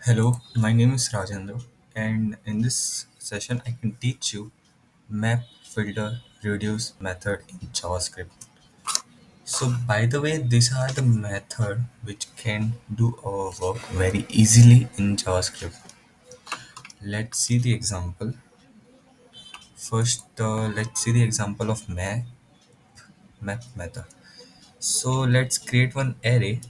Hello, my name is Rajendra, and in this session, I can teach you map, filter, reduce method in JavaScript. So, by the way, these are the method which can do our work very easily in JavaScript. Let's see the example. First, let's see the example of map method. So, let's create one array,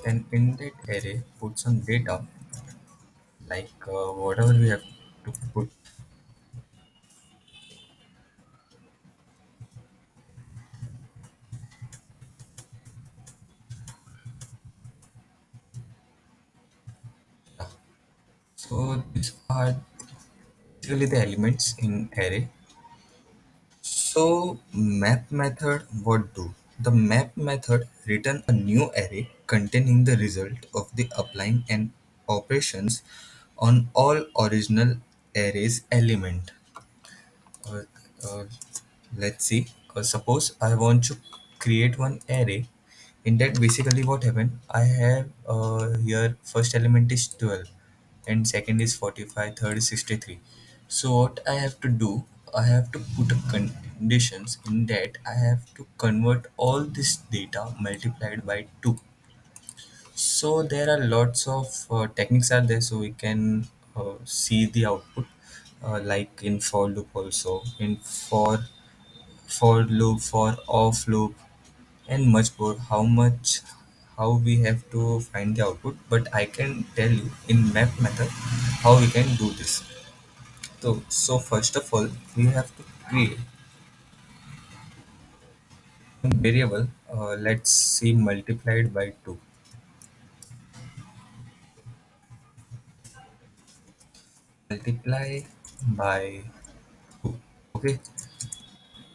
and in that array, put some data like whatever we have to put. So these are basically the elements in array. So map method what do? The map method return a new array containing the result of the applying and operations on all original arrays element. Uh, uh, let's see. Suppose I want to create one array. In that, basically, what happened? I have here first element is 12, and second is 45, third is 63. So what I have to do? I have to put a conditions in that I have to convert all this data multiplied by 2. So there are lots of techniques are there, so we can see the output like in for loop, also in for loop, for off loop, and much more. How we have to find the output, but I can tell you in map method how we can do this. So first of all, we have to create one variable. Let's see, multiplied by 2. Multiply by 2. Okay,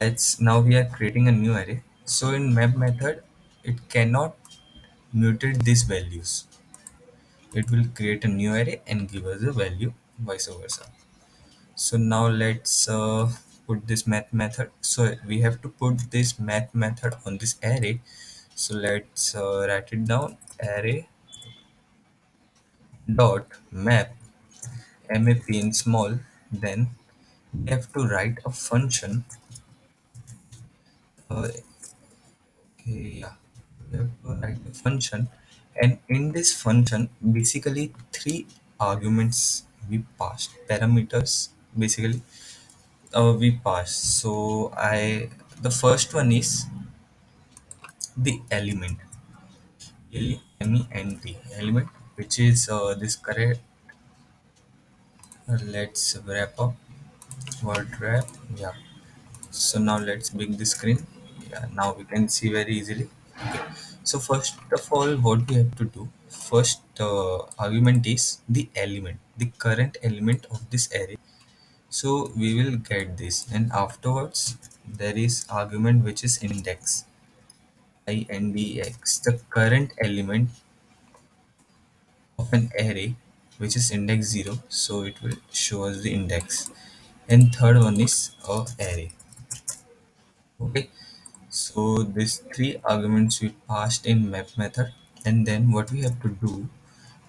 let's now we are creating a new array. So in map method, it cannot mutate these values. It will create a new array and give us a value, vice versa. So now let's put this math method. So we have to put this math method on this array. So let's write it down. Array dot map in small. Then we have to write a function. Okay, yeah, we have to write a function, and in this function, basically three arguments we passed, parameters basically we pass. So I the first one is the element, element, element, which is this correct. Let's wrap up word wrap. Yeah. So now let's big the screen. Yeah. Now we can see very easily. Okay. So first of all, what we have to do? First argument is the element, the current element of this array. So we will get this, and afterwards there is argument which is index, index, the current element of an array which is index 0, so it will show us the index. And third one is a array. Okay, so these three arguments we passed in map method, and then what we have to do,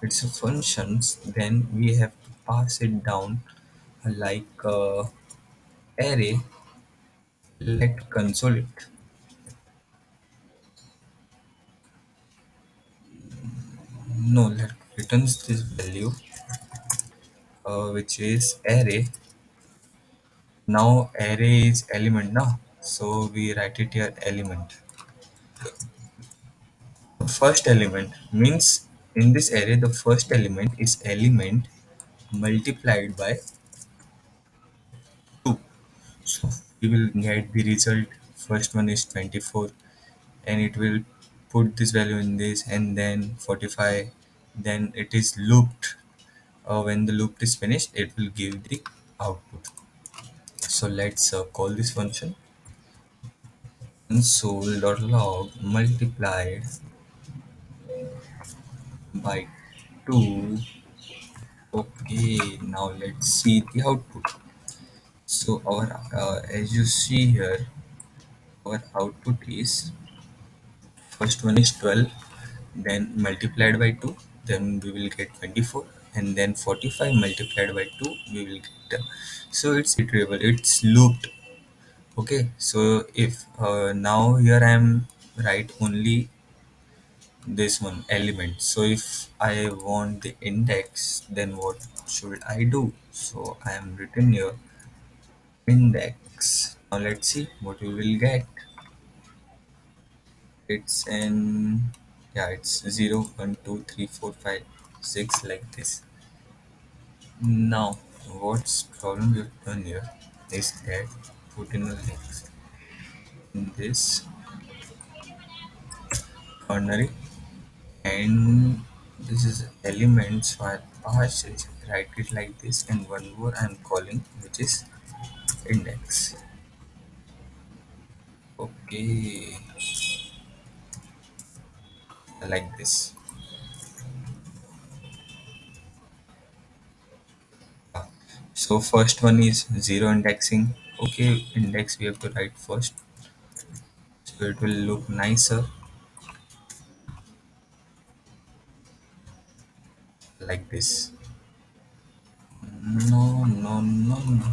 it's a functions, then we have to pass it down like array. Let console it. No, let returns this value which is array. Now array is element now, so we write it here element. First element means in this array the first element is element multiplied by 2. So we will get the result. First one is 24, and it will put this value in this, and then 45. Then it is looped. When the loop is finished, it will give the output. So let's call this function console.log multiplied by 2. Okay, now let's see the output. So as you see here, our output is First one is 12, then multiplied by 2, then we will get 24, and then 45 multiplied by 2, we will get. So it's iterable, it's looped. Okay, so if now here I am write only this one element. So if I want the index, then what should I do? So I am written here index. Now let's see what we will get. It's in, yeah, it's 0, 1, 2, 3, 4, 5, 6, like this. Now what's problem we've done here is that put in a x in this quernary, and this is element, so I pass it, write it like this, and one more I'm calling, which is index. Okay, like this. So first one is zero indexing. Okay, index we have to write first, so it will look nicer, like this. No, no, no, no.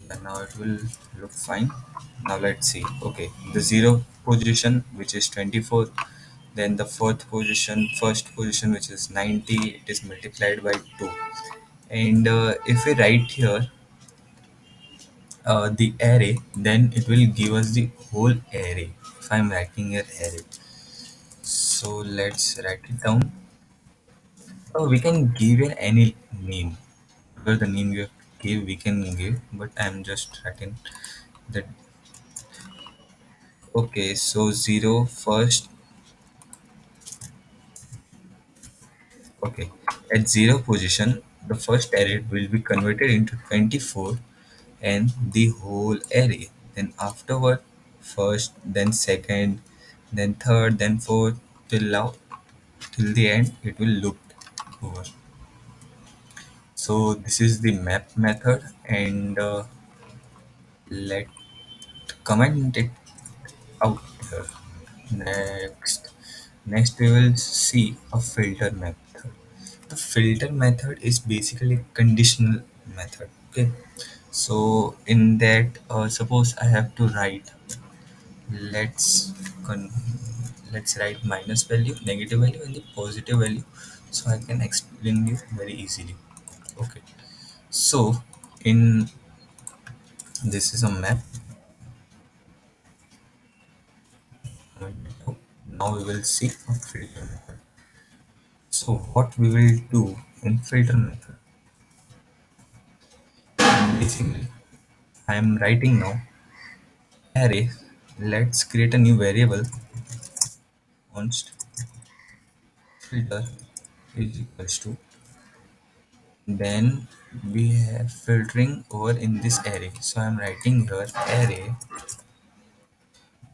Yeah, now it will look fine. Now let's see. Okay, the zero position, which is 24, then the first position, which is 90, it is multiplied by 2. And if we write here the array, then it will give us the whole array. If I'm writing here array, so let's write it down. We can give it any name. Whatever the name you have to give, we can give, but I'm just writing that. Okay, so zero first. Okay, at zero position, the first array will be converted into 24 and the whole array. Then afterward, first, then second, then third, then fourth, till now, till the end, it will loop over. So this is the map method, and let comment it out here. Next we will see a filter method. The filter method is basically conditional method. Okay, so in that, suppose I have to write, let's con- let's write minus value, negative value, and the positive value, so I can explain you very easily. Okay, so in this is a map. Now we will see a filter method. So what we will do in filter method, basically I am writing now array. Let's create a new variable, const filter is equals to, then we have filtering over in this array. So I'm writing here array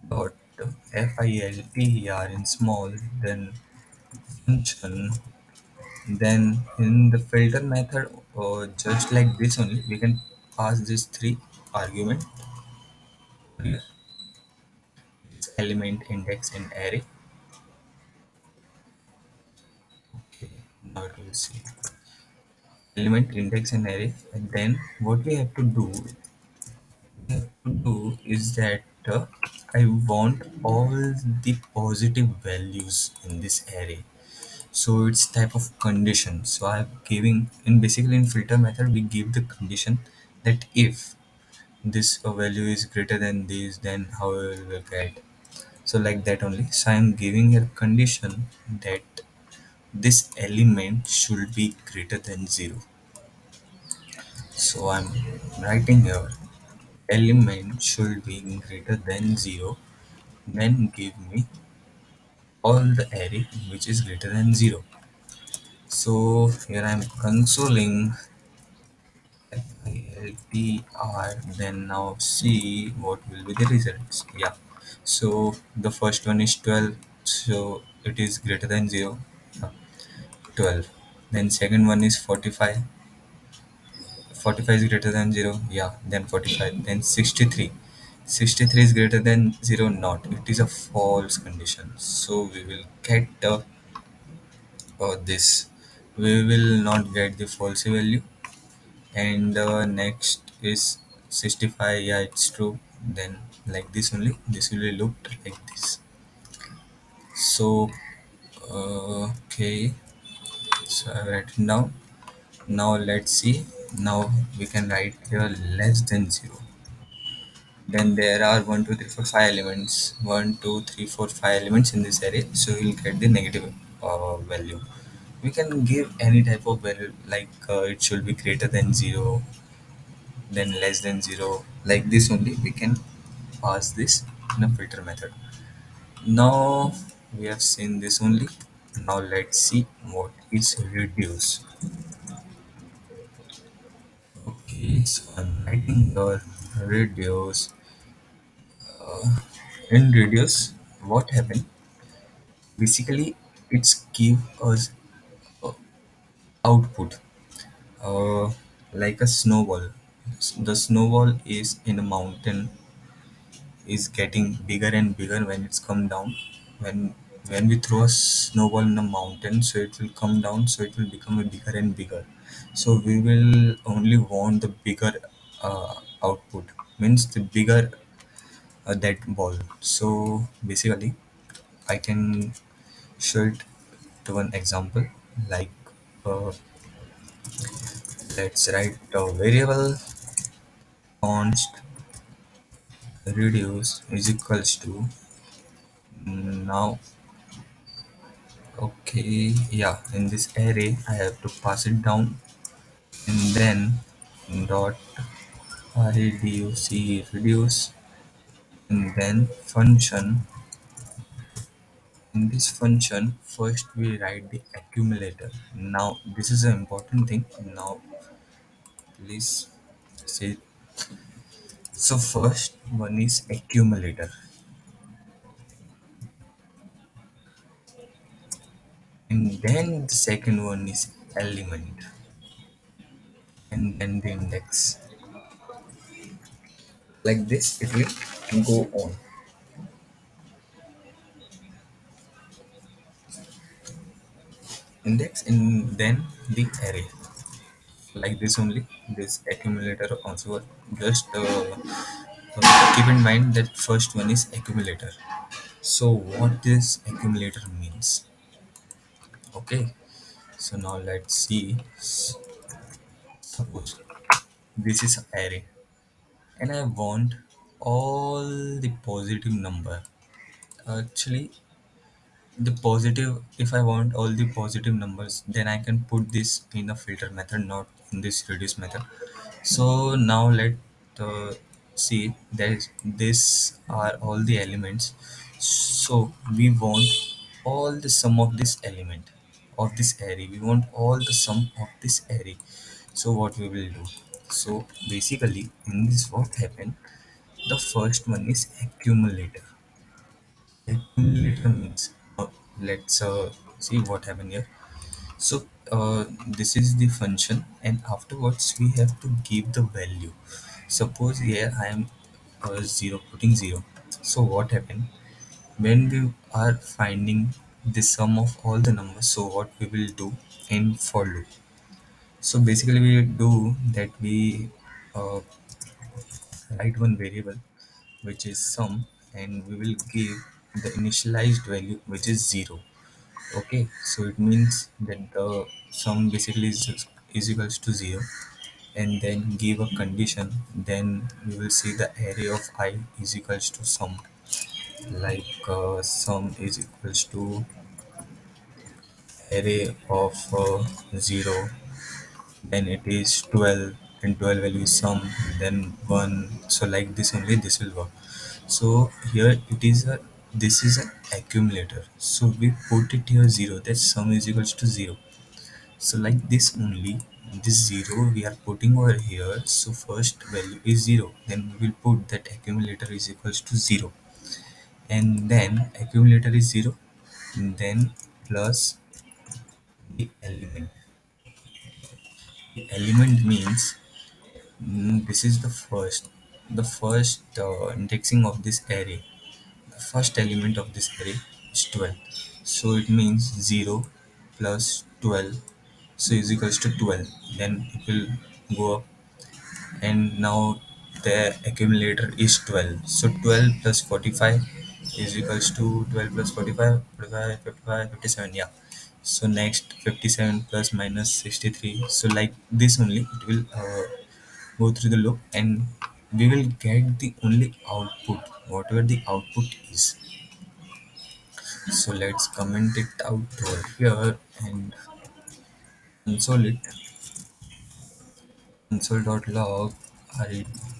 dot filter in small, then function, then in the filter method, or just like this only, we can pass these three argument here, element, index, and array. Okay, now it will see element, index, and array. And then what we have to do is that I want all the positive values in this array. So it's type of condition. So I'm giving, in basically in filter method we give the condition that if this value is greater than this, then how we will get. So like that only. So I'm giving a condition that this element should be greater than 0. So I'm writing here element should be greater than 0, then give me all the array which is greater than 0. So here I'm consoling LTR, then now see what will be the results. Yeah, so the first one is 12, so it is greater than 0. Yeah, 12. Then second one is 45, 45 is greater than 0, yeah, then 45, then 63. 63 is greater than 0, not. It is a false condition. So we will get this. We will not get the false value. And next is 65, yeah, it's true. Then like this only, this will be looked like this. So, okay, so I've written down. Now let's see. Now we can write here less than 0. Then there are 1, 2, 3, 4, 5 elements. 1, 2, 3, 4, 5 elements in this array. So we'll get the negative value. We can give any type of value, like it should be greater than 0, then less than 0. Like this only, we can pass this in a filter method. Now we have seen this only. Now let's see what is reduce. Okay, so I'm writing here reduce. In reduce, what happened? Basically, it's give us uh, output like a snowball. The snowball is in a mountain, is getting bigger and bigger when it's come down. When we throw a snowball in a mountain, so it will come down, so it will become a bigger and bigger. So we will only want the bigger output, means the bigger that ball. So basically, I can show it to an example, like uh, let's write a variable const reduce is equals to now. Okay, yeah, in this array I have to pass it down, and then dot reduce reduce, and then function. In this function first we write the accumulator. Now this is an important thing. Now please say, so first one is accumulator, and then the second one is element, and then the index. Like this it will go on. Index and then the array. Like this only, this accumulator also. Just keep in mind that first one is accumulator. So what this accumulator means? Okay, so now let's see. Suppose this is array, and I want all the positive number. Actually, the positive, if I want all the positive numbers, then I can put this in a filter method, not in this reduce method. So now let see that this are all the elements. So we want all the sum of this element of this array. We want all the sum of this array. So what we will do? So basically in this what happened? The first one is accumulator. Accumulator means let's see what happened here. So this is the function, and afterwards we have to give the value. Suppose here I am 0, putting 0. So what happened when we are finding the sum of all the numbers? So what we will do in for loop? So basically we do that we uh, write one variable which is sum, and we will give the initialized value which is 0. Okay, so it means that the sum basically is equals to 0, and then give a condition. Then we will see the array of I is equals to sum, like sum is equals to array of 0, then it is 12, and 12 value is sum, then 1. So like this only this will work. So here it is a, this is an accumulator, so we put it here 0, that sum is equals to 0. So like this only, this 0 we are putting over here. So first value is 0, then we will put that accumulator is equals to 0, and then accumulator is 0, and then plus the element. The element means This is the first indexing of this array. The first element of this array is 12. So it means 0 plus 12, so is equals to 12. Then it will go up, and now the accumulator is 12. So 12 plus 45 is equals to 12 plus 45, 45, 55, 57. Yeah. So next 57 plus minus 63. So like this only it will go through the loop, and we will get the only output, whatever the output is. So let's comment it out over here and console it. Console.log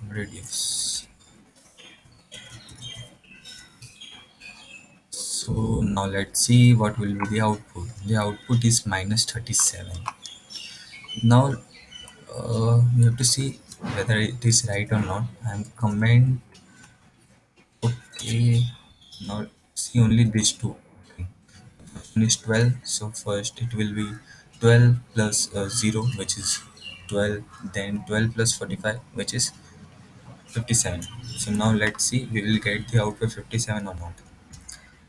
reduce. So now let's see what will be the output. The output is minus 37. Now we have to see whether it is right or not. I'm comment. Okay. Now see only these two. One is 12, so first it will be 12 plus 0, which is 12, then 12 plus 45, which is 57. So now let's see we will get the output 57 or not.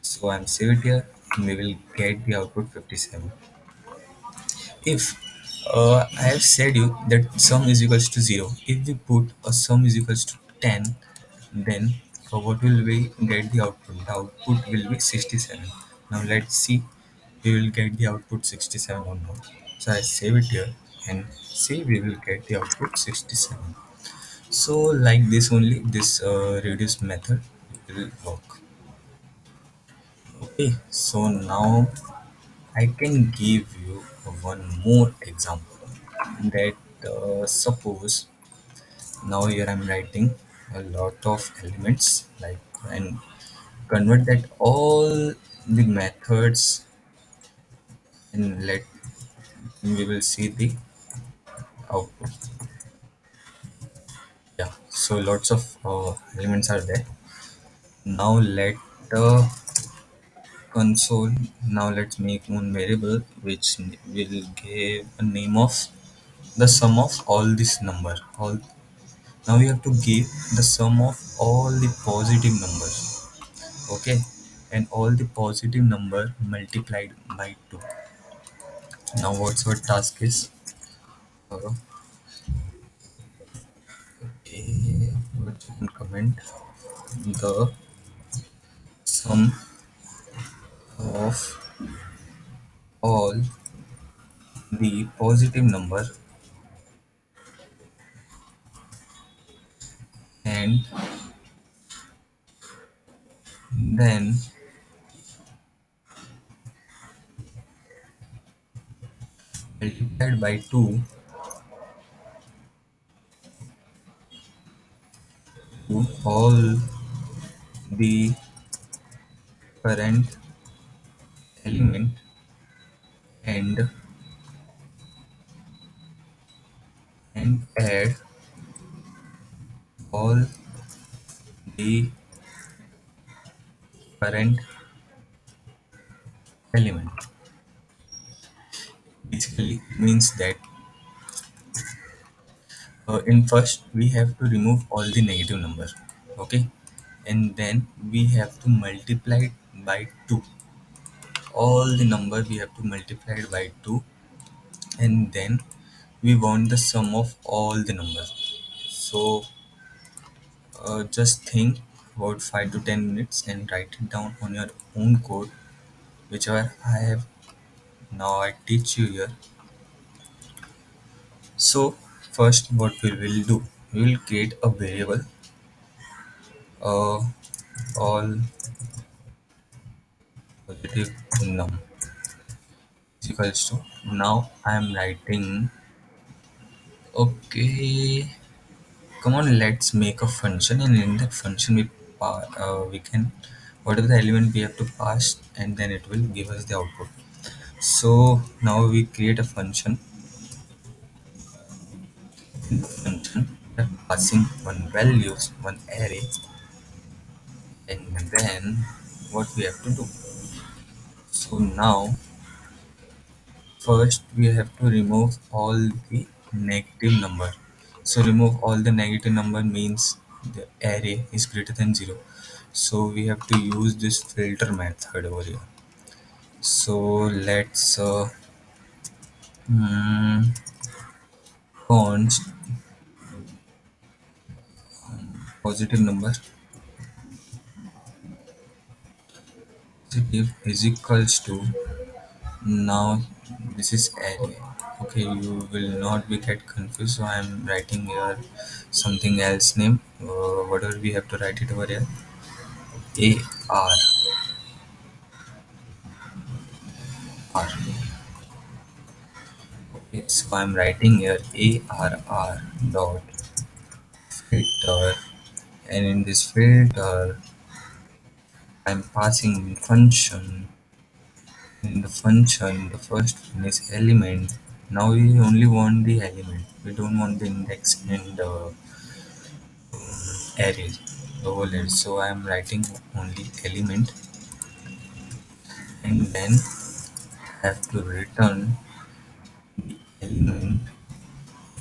So I'm save it here, and we will get the output 57. If I have said you that sum is equals to 0, if we put a sum is equals to 10, then what will we get the output? The output will be 67. Now let's see we will get the output 67 or not. So I save it here and see we will get the output 67. So like this only this reduce method will work. Okay, so now I can give you one more example that suppose now here I'm writing a lot of elements like, and convert that all the methods, and let we will see the output. Yeah, so lots of elements are there. Now let the console, now let's make one variable which will give a name of the sum of all this number all. Now we have to give the sum of all the positive numbers. Okay, and all the positive number multiplied by 2. Now what's our task is, uh, okay, what you can comment the sum of all the positive number and then multiplied by 2 to all the current element, and add all the current element. Basically it means that in first we have to remove all the negative numbers. Okay, and then we have to multiply it by 2. All the number we have to multiply it by 2, and then we want the sum of all the numbers. So just think about 5 to 10 minutes and write it down on your own code, whichever I have now I teach you here. So first what we will do, we will create a variable uh, all positive num is equals to, now I am writing, okay, come on, let's make a function, and in that function we can whatever the element we have to pass, and then it will give us the output. So now we create a function. In the function we are passing one values, one array, and then what we have to do, so now first we have to remove all the negative number. So remove all the negative number means the array is greater than 0. So we have to use this filter method over here. So let's mm, const positive number positive is equals to, now this is array. Okay, you will not be get confused, so I am writing here something else name. Whatever we have to write it over here, ARR. Okay, so I'm writing here ARR dot filter, and in this filter I'm passing function. In the function, the first one is element. Now we only want the element. We don't want the index and the arrays, the whole array. So I am writing only element, and then have to return element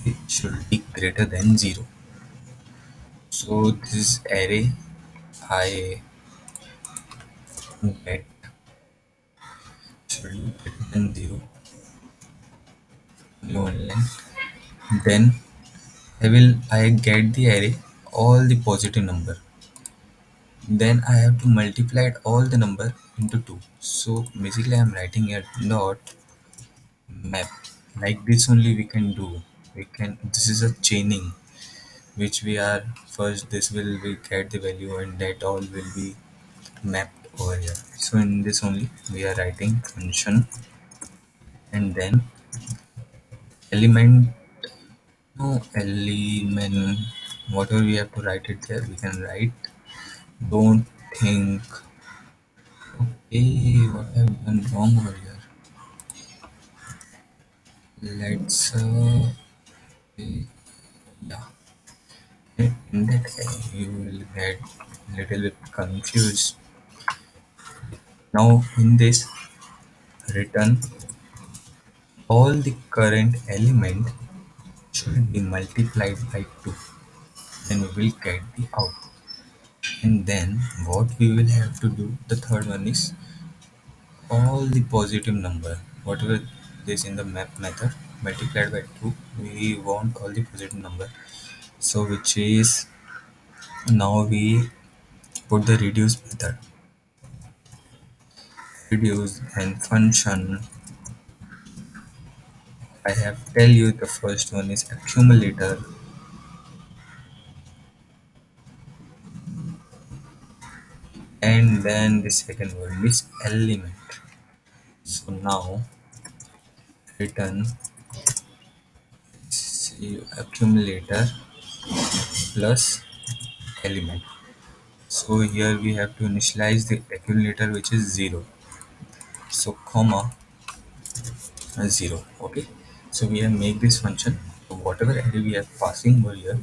which should be greater than 0. So this array I get should be greater than 0, only one line. Then I get the array all the positive number. Then I have to multiply all the number into 2. So basically I'm writing a dot map. Like this only we can do. This is a chaining which we are first, this will we get the value and that all will be mapped over here. So in this only we are writing function, and then element, no element, whatever we have to write it there we can write. Don't think, hey, what have I done wrong over here? Let's yeah, in that case you will get little bit confused. Now in this, return all the current element should be multiplied by 2, then we will get the output. And then what we will have to do, the third one is all the positive number, whatever this in the map method multiplied by 2, we want all the positive number. So which is, now we put the reduce method, reduce and function. I have tell you the first one is accumulator, and then the second one is element. So now return, see, accumulator plus element. So here we have to initialize the accumulator which is 0. So comma 0. Okay. So we have make this function. So whatever array we are passing over here,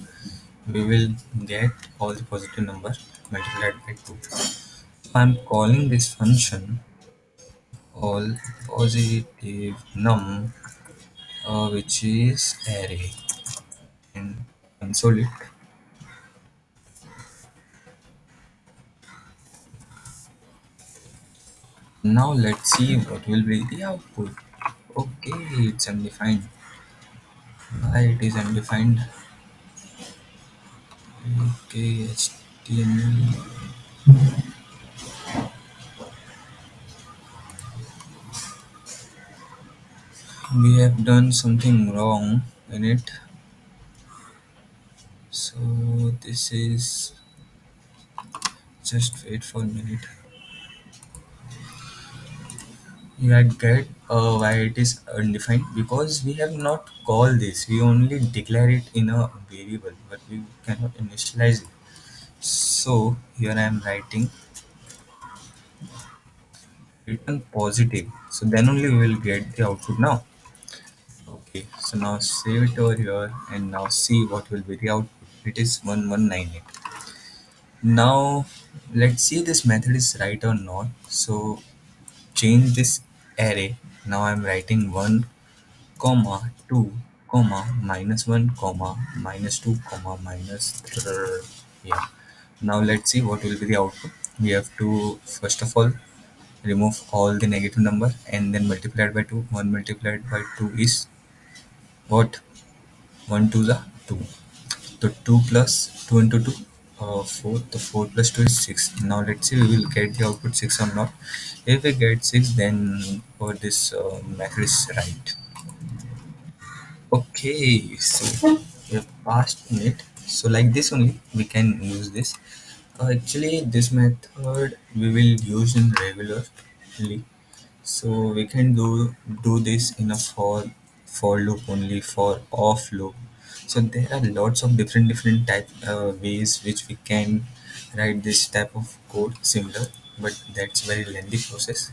we will get all the positive number multiplied by 2. So I'm calling this function all positive num, which is array, and console it. Now let's see what will be the output. Okay, it's undefined. Why it is undefined? Okay, HTML. We have done something wrong in it. So this is, just wait for a minute. Yeah, get why it is undefined, because we have not called this. We only declare it in a variable, but we cannot initialize it. So here I am writing return positive. So then only we will get the output now. Okay, so now save it over here and now see what will be the output. It is 1198. Now let's see this method is right or not. So change this array. Now I'm writing 1 comma 2 comma -1 comma -2 comma yeah. Now let's see what will be the output. We have to first of all remove all the negative number and then multiply it by 2. 1 multiplied by 2 is what? 1 to the 2. So 2 plus 2 into 2, 4. The 4 plus 2 is 6. Now let's see we will get the output 6 or not. If we get 6, then this method is right. Okay, so we have passed in it. So like this only we can use this. Actually, this method we will use in regularly. So we can do this in a for loop only, for off loop. So there are lots of different type ways which we can write this type of code similar, but that's very lengthy process.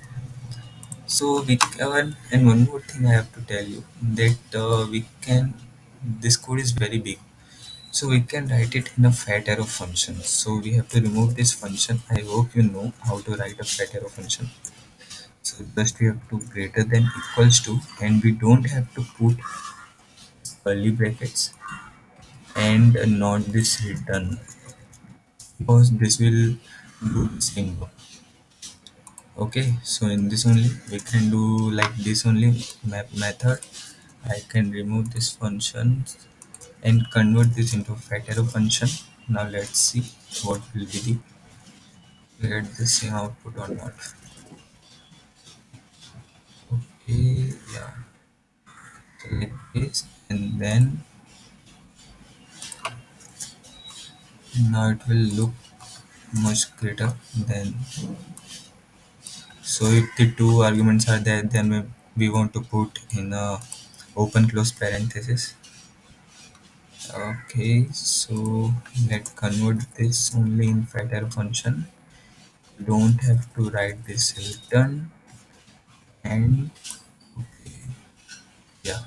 So we can, and one more thing I have to tell you that we can, this code is very big. So we can write it in a fat arrow function. So we have to remove this function. I hope you know how to write a fat arrow function. So just we have to greater than equals to, and we don't have to put curly brackets and not this return, because this will do the same work. Okay, so in this only we can do like this only map method. I can remove this function and convert this into a fat arrow function. Now let's see what will be the, get the same output or not. Okay, yeah, select this and then now it will look much greater than. So if the two arguments are there, then we want to put in a open close parenthesis. Okay, so let's convert this only in factor function. You don't have to write this return, and yeah.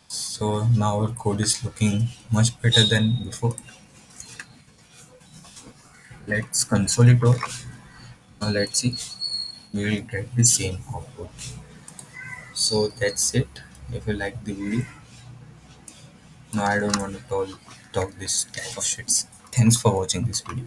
So now our code is looking much better than before. Let's console it out. Now let's see. We will get the same output. So that's it. If you like the video, no, I don't want to talk this type of shits. Thanks for watching this video.